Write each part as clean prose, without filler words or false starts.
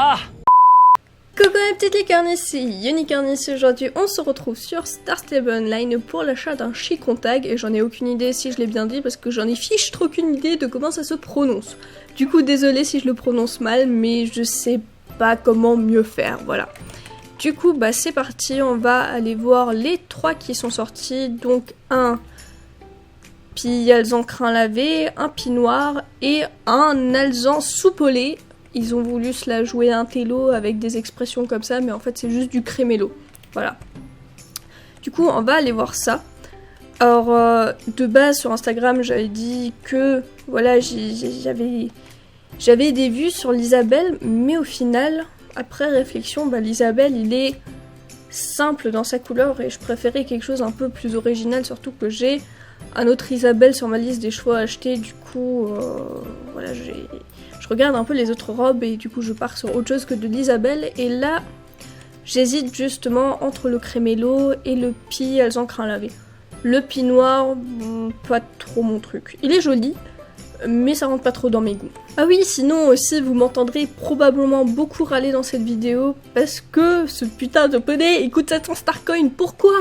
Ah! Coucou mes petites licornes, ici Unicornis. Aujourd'hui on se retrouve sur Star Stable Online pour l'achat d'un Chicon Tag et j'en ai aucune idée si je l'ai bien dit parce que j'en ai fiche trop aucune idée de comment ça se prononce. Du coup désolé si je le prononce mal mais je sais pas comment mieux faire, voilà. Du coup bah c'est parti, on va aller voir les 3 qui sont sortis, donc un Pialzan crin lavé, un Pinoir et un Alzan soupolé. Ils ont voulu se la jouer un télo avec des expressions comme ça, mais en fait c'est juste du crémélo. Voilà. Du coup, on va aller voir ça. Alors, de base sur Instagram, j'avais dit que voilà, j'avais des vues sur l'Isabelle, mais au final, après réflexion, bah, l'Isabelle, il est simple dans sa couleur et je préférais quelque chose un peu plus original, surtout que j'ai un autre Isabelle sur ma liste des choix à acheter. Du coup, voilà, je regarde un peu les autres robes et du coup je pars sur autre chose que de l'Isabelle. Et là, j'hésite justement entre le crémélo et le Pialzan crin lavé. Le pie noir, pas trop mon truc. Il est joli, mais ça rentre pas trop dans mes goûts. Ah oui, sinon aussi vous m'entendrez probablement beaucoup râler dans cette vidéo parce que ce putain de poney il coûte 700 Starcoin. Pourquoi ?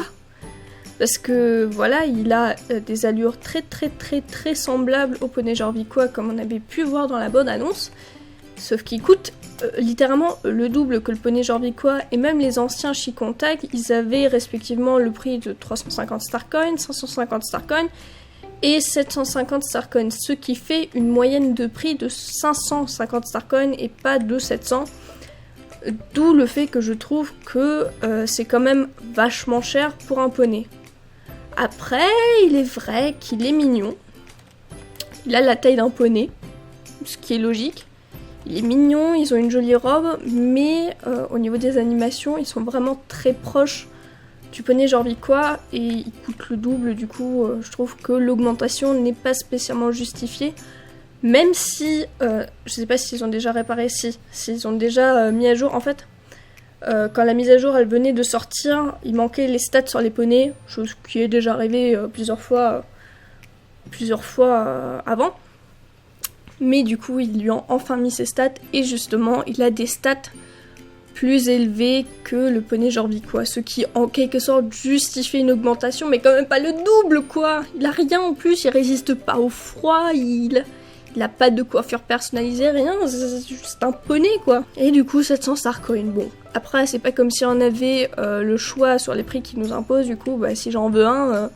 Parce que voilà, il a des allures très semblables au poney Jorviquois comme on avait pu voir dans la bonne annonce. Sauf qu'il coûte littéralement le double que le poney Jorviquois et même les anciens Chicon Tag, ils avaient respectivement le prix de 350 Starcoin, 550 Starcoin et 750 Starcoin. Ce qui fait une moyenne de prix de 550 Starcoin et pas de 700. D'où le fait que je trouve que c'est quand même vachement cher pour un poney. Après, il est vrai qu'il est mignon. Il a la taille d'un poney, ce qui est logique. Il est mignon, ils ont une jolie robe, mais au niveau des animations, ils sont vraiment très proches du poney Jorviquois et ils coûtent le double. Du coup, je trouve que l'augmentation n'est pas spécialement justifiée. Même si, je sais pas s'ils ont déjà réparé, s'ils ont déjà mis à jour, en fait, quand la mise à jour elle venait de sortir, il manquait les stats sur les poneys, chose qui est déjà arrivée plusieurs fois avant. Mais du coup, ils lui ont enfin mis ses stats, et justement, il a des stats plus élevés que le poney Jorviquois, ce qui en quelque sorte justifie une augmentation, mais quand même pas le double quoi. Il a rien en plus, il résiste pas au froid, il a pas de coiffure personnalisée, rien, c'est juste un poney quoi. Et du coup 700 Starcoin, bon. Après c'est pas comme si on avait le choix sur les prix qu'ils nous imposent, du coup bah, si j'en veux un,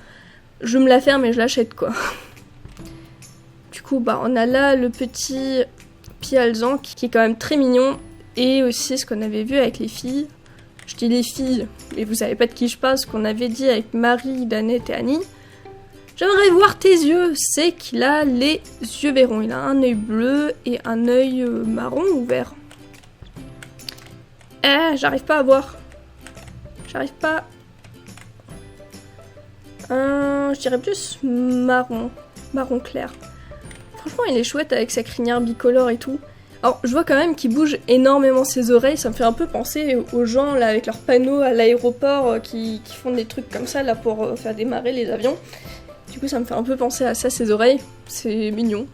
je me la ferme et je l'achète quoi. Du coup bah on a là le petit Pialzan qui est quand même très mignon. Et aussi ce qu'on avait vu avec les filles. Je dis les filles, mais vous savez pas de qui je parle, ce qu'on avait dit avec Marie, Danette et Annie. J'aimerais voir tes yeux, c'est qu'il a les yeux verrons. Il a un œil bleu et un œil marron ou vert. J'arrive pas à voir. J'arrive pas. Je dirais plus marron. Marron clair. Franchement, il est chouette avec sa crinière bicolore et tout. Alors, je vois quand même qu'il bouge énormément ses oreilles. Ça me fait un peu penser aux gens là avec leurs panneaux à l'aéroport qui font des trucs comme ça là pour faire démarrer les avions. Du coup, ça me fait un peu penser à ça, ses oreilles. C'est mignon.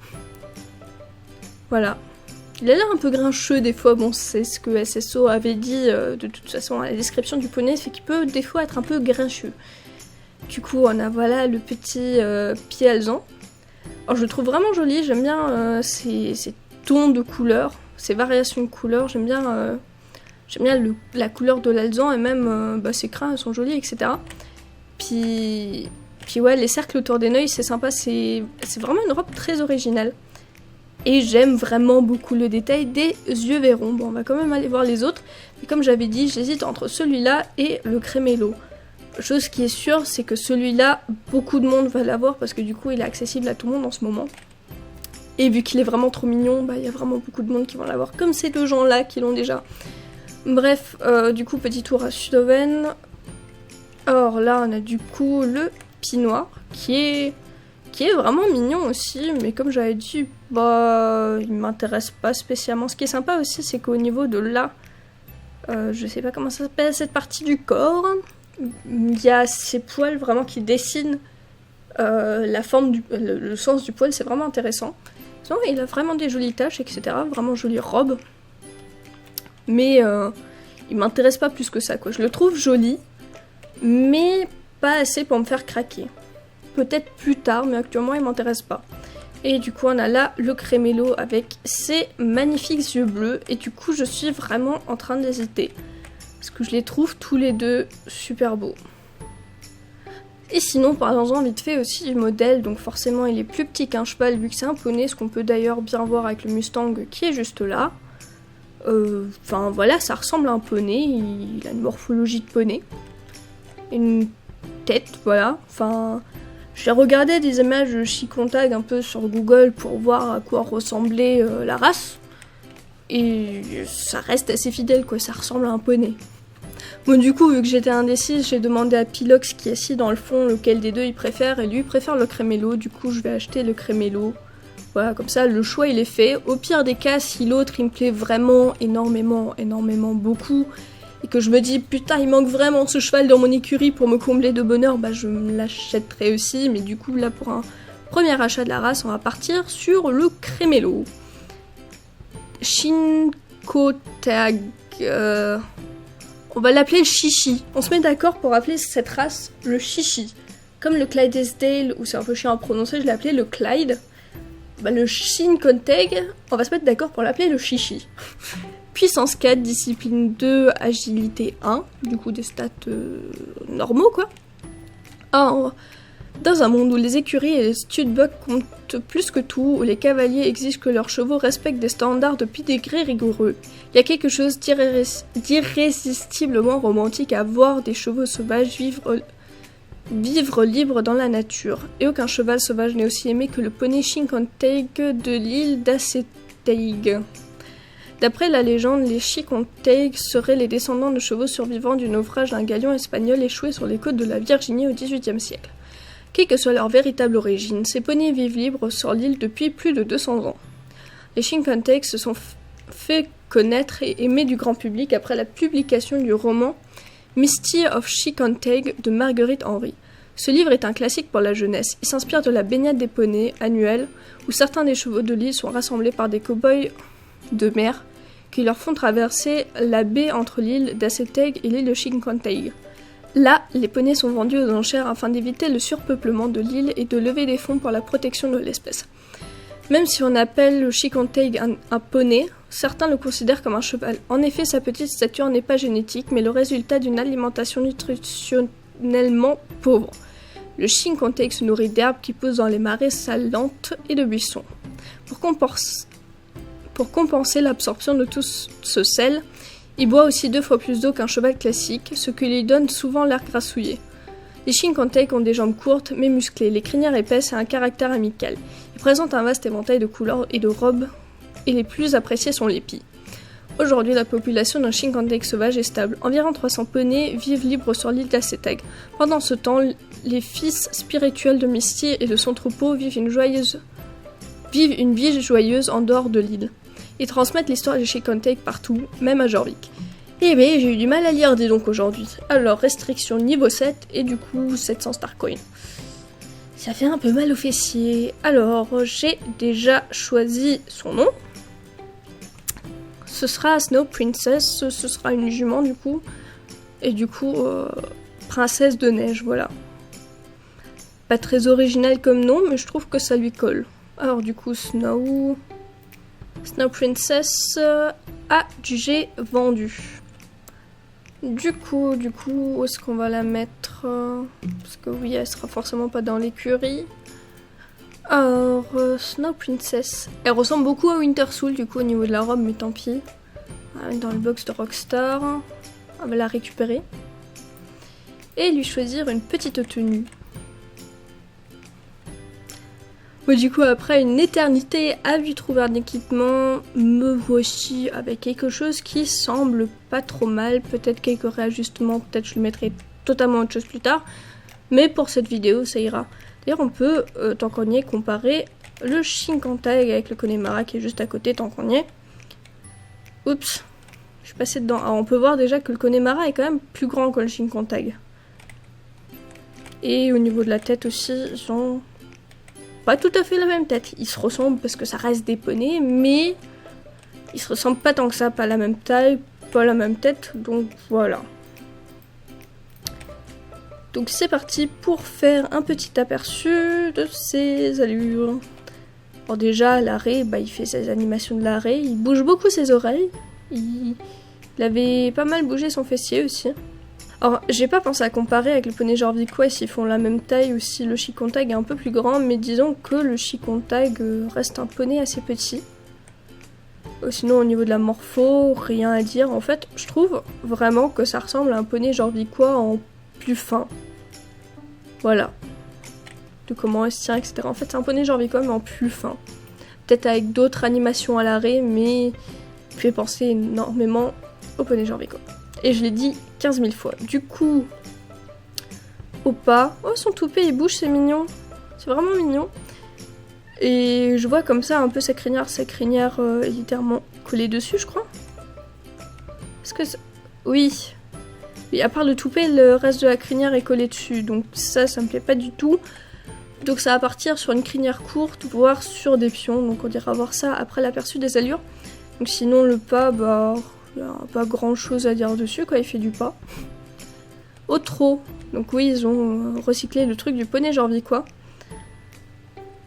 Voilà. Il a l'air un peu grincheux des fois. Bon, c'est ce que SSO avait dit de toute façon à la description du poney, c'est qu'il peut des fois être un peu grincheux. Du coup, on a voilà le petit Pialzan. Alors, je le trouve vraiment joli. J'aime bien ces tons de couleurs, ces variations de couleurs. J'aime bien la couleur de l'Alzan et même ses crins sont jolis, etc. Puis ouais, les cercles autour des yeux, c'est sympa, c'est vraiment une robe très originale. Et j'aime vraiment beaucoup le détail des yeux verrons. Bon, on va quand même aller voir les autres. Mais comme j'avais dit, j'hésite entre celui-là et le crémélo. Chose qui est sûre, c'est que celui-là, beaucoup de monde va l'avoir parce que du coup, il est accessible à tout le monde en ce moment. Et vu qu'il est vraiment trop mignon, bah, y a vraiment beaucoup de monde qui vont l'avoir, comme ces deux gens-là qui l'ont déjà. Bref, du coup, petit tour à Sudoven. Or là, on a du coup le Pinoir, qui est vraiment mignon aussi, mais comme j'avais dit, bah, il m'intéresse pas spécialement. Ce qui est sympa aussi, c'est qu'au niveau de là, je sais pas comment ça s'appelle, cette partie du corps, il y a ces poils vraiment qui dessinent la forme le sens du poil, c'est vraiment intéressant. Sinon, il a vraiment des jolies taches, etc. Vraiment jolie robe. mais il m'intéresse pas plus que ça, quoi. Je le trouve joli, mais pas assez pour me faire craquer. Peut-être plus tard, mais actuellement il m'intéresse pas. Et du coup on a là le crémélo avec ses magnifiques yeux bleus, et du coup je suis vraiment en train d'hésiter. Parce que je les trouve tous les deux super beaux. Et sinon, parlons-en vite fait aussi du modèle, donc forcément il est plus petit qu'un cheval vu que c'est un poney, ce qu'on peut d'ailleurs bien voir avec le Mustang qui est juste là. Enfin voilà, ça ressemble à un poney, il a une morphologie de poney. Une tête, voilà, enfin... J'ai regardé des images de Chicontag un peu sur Google pour voir à quoi ressemblait la race. Et ça reste assez fidèle, quoi, ça ressemble à un poney. Bon, du coup, vu que j'étais indécise, j'ai demandé à Pilox qui est assis dans le fond lequel des deux il préfère, et lui il préfère le crémélo, du coup je vais acheter le crémélo. Voilà, comme ça le choix il est fait. Au pire des cas, si l'autre il me plaît vraiment énormément beaucoup, et que je me dis putain il manque vraiment ce cheval dans mon écurie pour me combler de bonheur, bah je me l'achèterai aussi, mais du coup là pour un premier achat de la race, on va partir sur le crémélo. Chinkotag... On va l'appeler le chichi. On se met d'accord pour appeler cette race le chichi. Comme le Clydesdale, où c'est un peu chiant à prononcer, je l'ai appelé le Clyde. Bah, le Chinkotag, on va se mettre d'accord pour l'appeler le chichi. Puissance 4, discipline 2, agilité 1. Du coup des stats normaux quoi. Alors, dans un monde où les écuries et les studbucks comptent plus que tout, où les cavaliers exigent que leurs chevaux respectent des standards de pédigré rigoureux, il y a quelque chose d'irrésistiblement romantique à voir des chevaux sauvages vivre libres dans la nature. Et aucun cheval sauvage n'est aussi aimé que le poney Chinkotag de l'île d'Assétaig. D'après la légende, les Chinkotag seraient les descendants de chevaux survivants du naufrage d'un galion espagnol échoué sur les côtes de la Virginie au XVIIIe siècle. Quelle que soit leur véritable origine, ces poneys vivent libres sur l'île depuis plus de 200 ans. Les Chinkotag se sont fait connaître et aimer du grand public après la publication du roman Misty of Chinkotag de Marguerite Henry. Ce livre est un classique pour la jeunesse. Il s'inspire de la baignade des poneys annuelle, où certains des chevaux de l'île sont rassemblés par des cow-boys de mer qui leur font traverser la baie entre l'île d'Assétaig et l'île de Chinkotag. Là, les poneys sont vendus aux enchères afin d'éviter le surpeuplement de l'île et de lever des fonds pour la protection de l'espèce. Même si on appelle le Chinkotag un poney, certains le considèrent comme un cheval. En effet, sa petite stature n'est pas génétique, mais le résultat d'une alimentation nutritionnellement pauvre. Le Chinkotag se nourrit d'herbes qui poussent dans les marais salantes et de buissons. Pour compenser l'absorption de tout ce sel, il boit aussi 2 fois plus d'eau qu'un cheval classique, ce qui lui donne souvent l'air grassouillé. Les Chinkotag ont des jambes courtes mais musclées, les crinières épaisses et un caractère amical. Ils présentent un vaste éventail de couleurs et de robes, et les plus appréciés sont les pies. Aujourd'hui, la population d'un Chinkotag sauvage est stable. Environ 300 poneys vivent libres sur l'île d'Assétaig. Pendant ce temps, les fils spirituels de Misty et de son troupeau vivent une vie joyeuse en dehors de l'île. Ils transmettent l'histoire des Chinkotag partout, même à Jorvik. Eh ben, j'ai eu du mal à lire, dis donc, aujourd'hui. Alors, restriction niveau 7, et du coup, 700 Starcoin. Ça fait un peu mal aux fessiers. Alors, j'ai déjà choisi son nom. Ce sera Snow Princess, ce sera une jument, du coup. Et du coup, princesse de neige, voilà. Pas très original comme nom, mais je trouve que ça lui colle. Alors, du coup, Snow Princess j'ai vendu. Du coup, où est-ce qu'on va la mettre? Parce que oui, elle sera forcément pas dans l'écurie. Alors, Snow Princess. Elle ressemble beaucoup à Wintersoul, du coup, au niveau de la robe, mais tant pis. On va la mettre dans le box de Rockstar. On va la récupérer. Et lui choisir une petite tenue. Bon, du coup, après une éternité à lui trouver un équipement, me voici avec quelque chose qui semble pas trop mal. Peut-être quelques réajustements, peut-être je le mettrai totalement autre chose plus tard. Mais pour cette vidéo, ça ira. D'ailleurs, on peut, tant qu'on y est, comparer le Chinkotag avec le Connemara qui est juste à côté, tant qu'on y est. Oups, je suis passée dedans. Alors, on peut voir déjà que le Connemara est quand même plus grand que le Chinkotag. Et au niveau de la tête aussi, ils ont pas tout à fait la même tête. Ils se ressemblent parce que ça reste des poneys, mais ils se ressemblent pas tant que ça, pas la même taille, pas la même tête, donc voilà. Donc c'est parti pour faire un petit aperçu de ses allures. Alors déjà, l'arrêt, il fait ses animations de l'arrêt, il bouge beaucoup ses oreilles, il avait pas mal bougé son fessier aussi. Alors, j'ai pas pensé à comparer avec le poney Jorviquois s'ils font la même taille ou si le Chicontag est un peu plus grand, mais disons que le Chicontag reste un poney assez petit. Sinon, au niveau de la morpho, rien à dire. En fait, je trouve vraiment que ça ressemble à un poney Jorviquois en plus fin. Voilà. De comment elle se tient, etc. En fait, c'est un poney Jorviquois, mais en plus fin. Peut-être avec d'autres animations à l'arrêt, mais il fait penser énormément au poney Jorviquois. Et je l'ai dit 15 000 fois. Du coup, au pas. Oh, son toupet, il bouge, c'est mignon. C'est vraiment mignon. Et je vois comme ça un peu sa crinière est littéralement collée dessus, je crois. Est-ce que ça... Oui. Oui, à part le toupet, le reste de la crinière est collé dessus. Donc ça me plaît pas du tout. Donc ça va partir sur une crinière courte, voire sur des pions. Donc on ira voir ça après l'aperçu des allures. Donc sinon, le pas, il n'y a pas grand chose à dire dessus, quoi, il fait du pas. Au trot, donc oui, ils ont recyclé le truc du poney Jorviquois.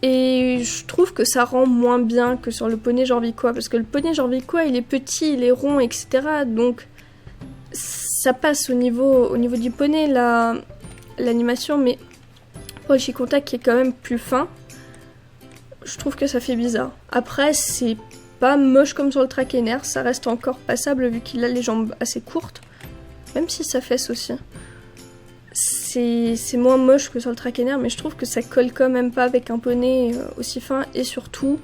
Et je trouve que ça rend moins bien que sur le poney Jorviquois, parce que le poney Jorviquois, il est petit, il est rond, etc. Donc ça passe au niveau du poney, l'animation, mais pour le Chicontag qui est quand même plus fin, je trouve que ça fait bizarre. Après, c'est pas moche comme sur le Trakener, ça reste encore passable vu qu'il a les jambes assez courtes, même si ça fesse aussi. C'est moins moche que sur le Trakener, mais je trouve que ça colle quand même pas avec un poney aussi fin, et surtout,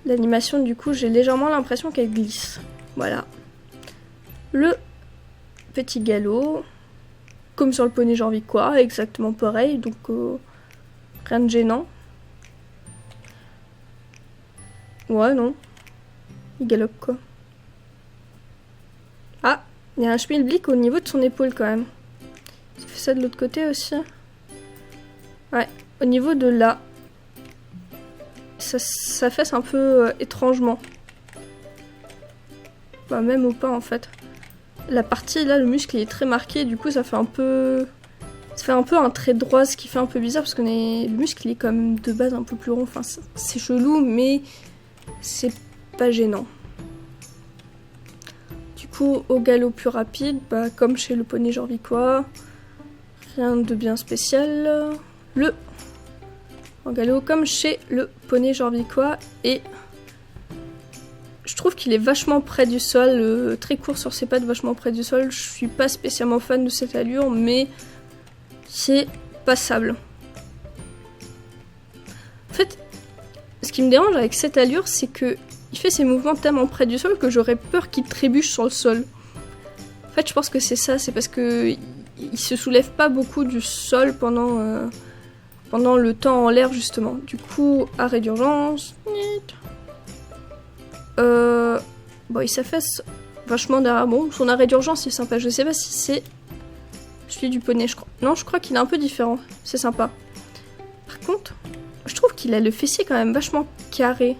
l'animation du coup, j'ai légèrement l'impression qu'elle glisse. Voilà. Le petit galop, comme sur le poney Jorviquois, exactement pareil, donc rien de gênant. Ouais, non. Il galope quoi. Ah, il y a un schmilblick au niveau de son épaule quand même. Ça fait ça de l'autre côté aussi. Ouais, au niveau de là. Ça fesse un peu étrangement. Même au pas en fait. La partie là, le muscle il est très marqué, du coup ça fait un peu... Ça fait un peu un trait droit, ce qui fait un peu bizarre parce que le muscle il est quand même de base un peu plus rond. Enfin, c'est chelou, mais c'est pas gênant. Du coup, au galop plus rapide, comme chez le poney Jorviquois, rien de bien spécial. En galop comme chez le poney Jorviquois, et je trouve qu'il est vachement près du sol, très court sur ses pattes, vachement près du sol. Je suis pas spécialement fan de cette allure, mais c'est passable. En fait, ce qui me dérange avec cette allure, c'est que il fait ses mouvements tellement près du sol que j'aurais peur qu'il trébuche sur le sol. En fait, je pense que c'est ça, c'est parce que il se soulève pas beaucoup du sol pendant le temps en l'air justement. Du coup, arrêt d'urgence. Il s'affaisse vachement derrière. Bon, son arrêt d'urgence est sympa. Je sais pas si c'est celui du poney, je crois. Non, je crois qu'il est un peu différent. C'est sympa. Par contre, je trouve qu'il a le fessier quand même vachement carré.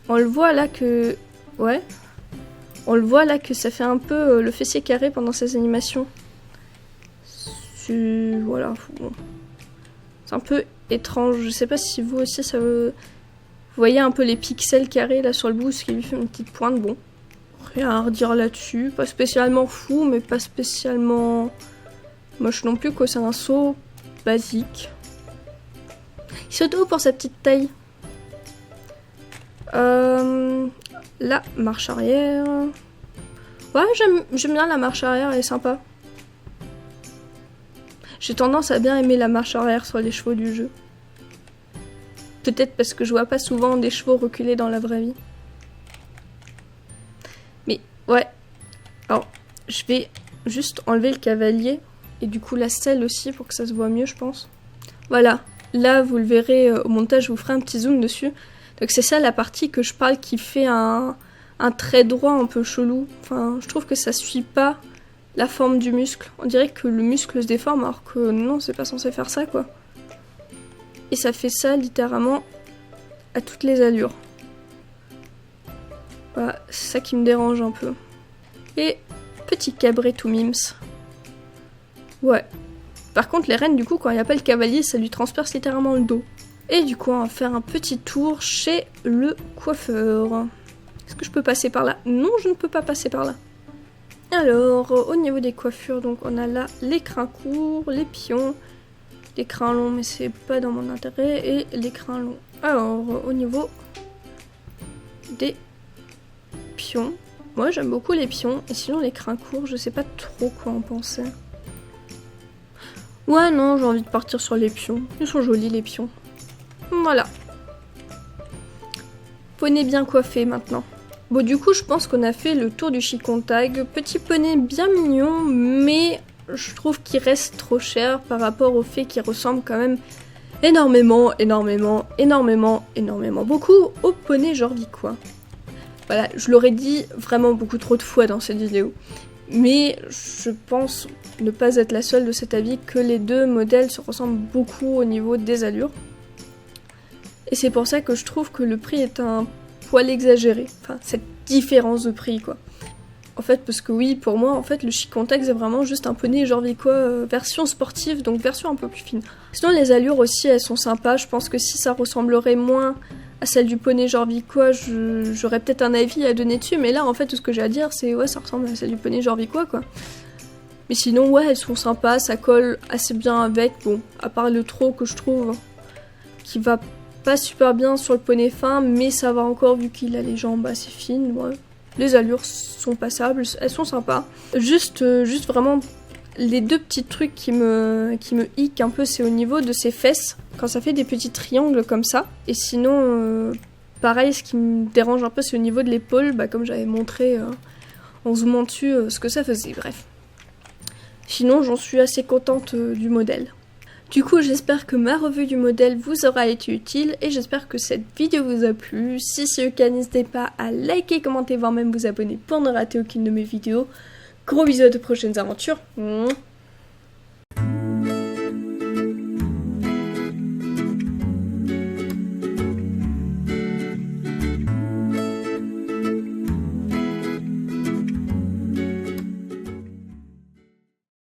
On le voit là que... Ouais. On le voit là que ça fait un peu le fessier carré pendant ses animations. Voilà. Bon. C'est un peu étrange. Je sais pas si vous aussi ça veut... Vous voyez un peu les pixels carrés là sur le bout, ce qui lui fait une petite pointe. Bon. Rien à redire là-dessus. Pas spécialement fou, mais pas spécialement moche non plus, quoi. C'est un saut basique. Il saute haut pour sa petite taille. La marche arrière. Ouais, j'aime bien la marche arrière, elle est sympa. J'ai tendance à bien aimer la marche arrière sur les chevaux du jeu. Peut-être parce que je vois pas souvent des chevaux reculer dans la vraie vie. Mais ouais. Alors, je vais juste enlever le cavalier. Et du coup la selle aussi pour que ça se voit mieux, je pense. Voilà. Là, vous le verrez au montage, je vous ferai un petit zoom dessus. Donc c'est ça la partie que je parle qui fait un trait droit un peu chelou. Enfin, je trouve que ça suit pas la forme du muscle. On dirait que le muscle se déforme alors que non, c'est pas censé faire ça, quoi. Et ça fait ça littéralement à toutes les allures. Voilà, c'est ça qui me dérange un peu. Et petit cabré tout mims. Ouais. Par contre, les reines, du coup, quand il n'y a pas le cavalier, ça lui transperce littéralement le dos. Et du coup, on va faire un petit tour chez le coiffeur. Est-ce que je peux passer par là? Non, je ne peux pas passer par là. Alors, au niveau des coiffures, donc on a là les crins courts, les pions, les crins longs, mais c'est pas dans mon intérêt, et les crins longs. Alors, au niveau des pions, moi j'aime beaucoup les pions, et sinon les crins courts, je sais pas trop quoi en penser. Ouais, non, j'ai envie de partir sur les pions. Ils sont jolis les pions. Voilà. Poney bien coiffé maintenant. Bon, du coup, je pense qu'on a fait le tour du Chicon Tag. Petit poney bien mignon, mais je trouve qu'il reste trop cher par rapport au fait qu'il ressemble quand même énormément beaucoup au poney jorvicois. Voilà, je l'aurais dit vraiment beaucoup trop de fois dans cette vidéo. Mais je pense ne pas être la seule de cet avis que les deux modèles se ressemblent beaucoup au niveau des allures. Et c'est pour ça que je trouve que le prix est un poil exagéré. Enfin, cette différence de prix, quoi. En fait, parce que oui, pour moi, en fait, le Chicon Tag, c'est vraiment juste un poney jorvicois version sportive, donc version un peu plus fine. Sinon, les allures aussi, elles sont sympas. Je pense que si ça ressemblerait moins à celle du poney jorvicois, j'aurais peut-être un avis à donner dessus. Mais là, en fait, tout ce que j'ai à dire, c'est ouais, ça ressemble à celle du poney jorvicois, quoi. Mais sinon, ouais, elles sont sympas, ça colle assez bien avec. Bon, à part le trot que je trouve qui va pas super bien sur le poney fin, mais ça va encore vu qu'il a les jambes assez fines. Ouais. Les allures sont passables, elles sont sympas. Juste vraiment, les deux petits trucs qui me hic un peu, c'est au niveau de ses fesses, quand ça fait des petits triangles comme ça. Et sinon, pareil, ce qui me dérange un peu, c'est au niveau de l'épaule, bah, comme j'avais montré en zoomant dessus ce que ça faisait, bref. Sinon, j'en suis assez contente du modèle. Du coup, j'espère que ma revue du modèle vous aura été utile et j'espère que cette vidéo vous a plu. Si c'est le cas, n'hésitez pas à liker, commenter, voire même vous abonner pour ne rater aucune de mes vidéos. Gros bisous à de prochaines aventures.